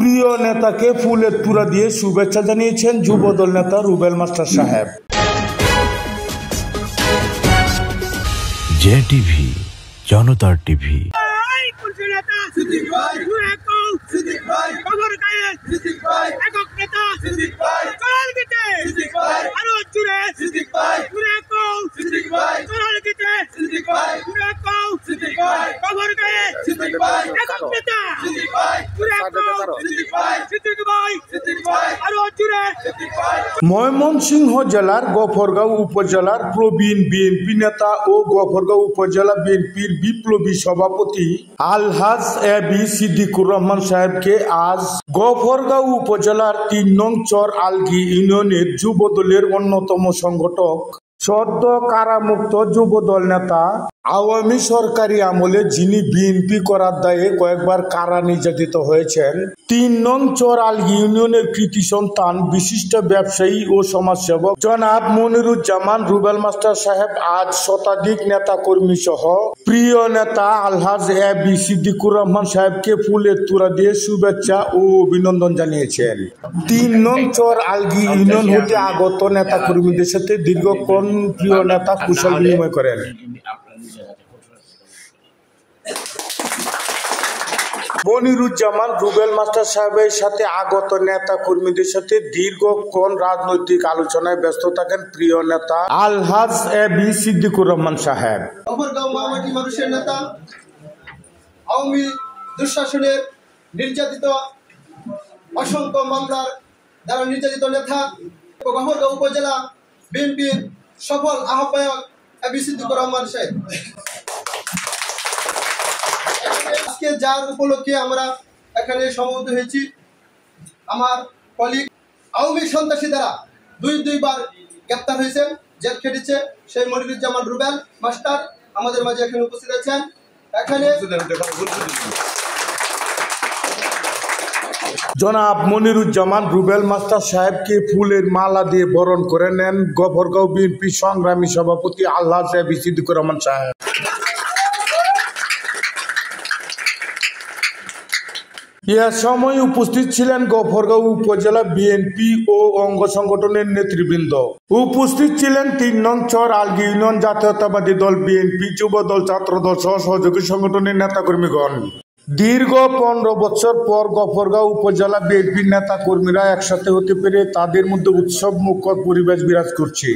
প্রিয় নেতাকে ফুলের তুরা দিয়ে শুভেচ্ছা জানিয়েছেন যুবদল নেতা রুবেল মাস্টার সাহেব। জেটিভি, জনতার টিভি। ময়মনসিংহ জেলার গফরগাঁও উপজেলার প্রবীণ বিএনপি নেতা ও গফরগাঁও উপজেলা বিএনপির বিপ্লবী সভাপতি আলহাজ এবি সিদ্দিকুর রহমান সাহেবকে আজ গফরগাঁও উপজেলার ৩ নং চর আলগি ইউনিয়নের যুবদলের অন্যতম সংগঠক, সদ্য কারামুক্ত যুবদল নেতা, আওয়ামী সরকারি আমলে যিনি বিএনপি করার দায়ে কয়েকবার কারা নির্যাতিত হয়েছেন, ৩ নং চর আলগি ইউনিয়নের কৃতি সন্তান বিশিষ্ট ব্যবসায়ী ও সমাজসেবক জনাব মনিরুজ্জামান রুবেল মাস্টার সাহেব আজ শতাধিক নেতা কর্মী সহ প্রিয় নেতা আলহাজ এবি সিদ্দিকুর রহমান সাহেবকে ফুলের তুরা দিয়ে শুভেচ্ছা ও অভিনন্দন জানিয়েছেন। ৩ নং চর আলগি ইউনিয়ন হতে আগত নেতা কর্মীদের সাথে দীর্ঘক্ষণ প্রিয় নেতা কুশল বিনিময় করেন। মনিরুজ্জামান রুবেল মাস্টার সাহেবের সাথে আগত নেতা কর্মীদের সাথে দীর্ঘক্ষণ রাজনৈতিক আলোচনায় ব্যস্ত থাকেন প্রিয় নেতা আলহাজ এবি সিদ্দিকুর রহমান সাহেব। মানুষের নেতা, আওয়ামী দুঃশাসনের নির্যাতিত অসংখ্য মামলার দ্বারা নির্যাতিত নেতা, গফরগাঁও উপজেলা বিএনপির সফল আহ্বায়ক এবি সিদ্দিকুর রহমান সাহেব। আজকে যার উপলক্ষে আমরা এখানে সমবেত হয়েছি, আমার কলিগ আওয়ামী সন্ত্রাসী দ্বারা দুইবার গ্রেপ্তার হয়েছেন, জেল খেটেছে, সেই মনিরুজ্জামান রুবেল মাস্টার আমাদের মাঝে এখানে উপস্থিত আছেন। এখানে জনাব মনিরুজ্জামান রুবেল মাস্টার সাহেবকে ফুলের মালা দিয়ে বরণ করে নেন গফরগাঁও বিএনপি সংগ্রামী সভাপতি আলহাজ এবি সিদ্দিকুর রহমান সাহেব। এ সময় উপস্থিত ছিলেন গফরগাঁও উপজেলা বিএনপি ও অঙ্গ সংগঠনের নেতৃবৃন্দ। উপস্থিত ছিলেন ৩ নং চর আলগি ইউনিয়ন জাতীয়তাবাদী দল বিএনপি, যুবদল, ছাত্রদল সহ সহযোগী সংগঠনের নেতাকর্মীগণ। দীর্ঘ ১৫ বছর পর গফরগাঁও উপজেলা বিএনপির নেতা কর্মীরা একসাথে হতে পেরে তাদের মধ্যে উৎসব মুখর পরিবেশ বিরাজ করছে।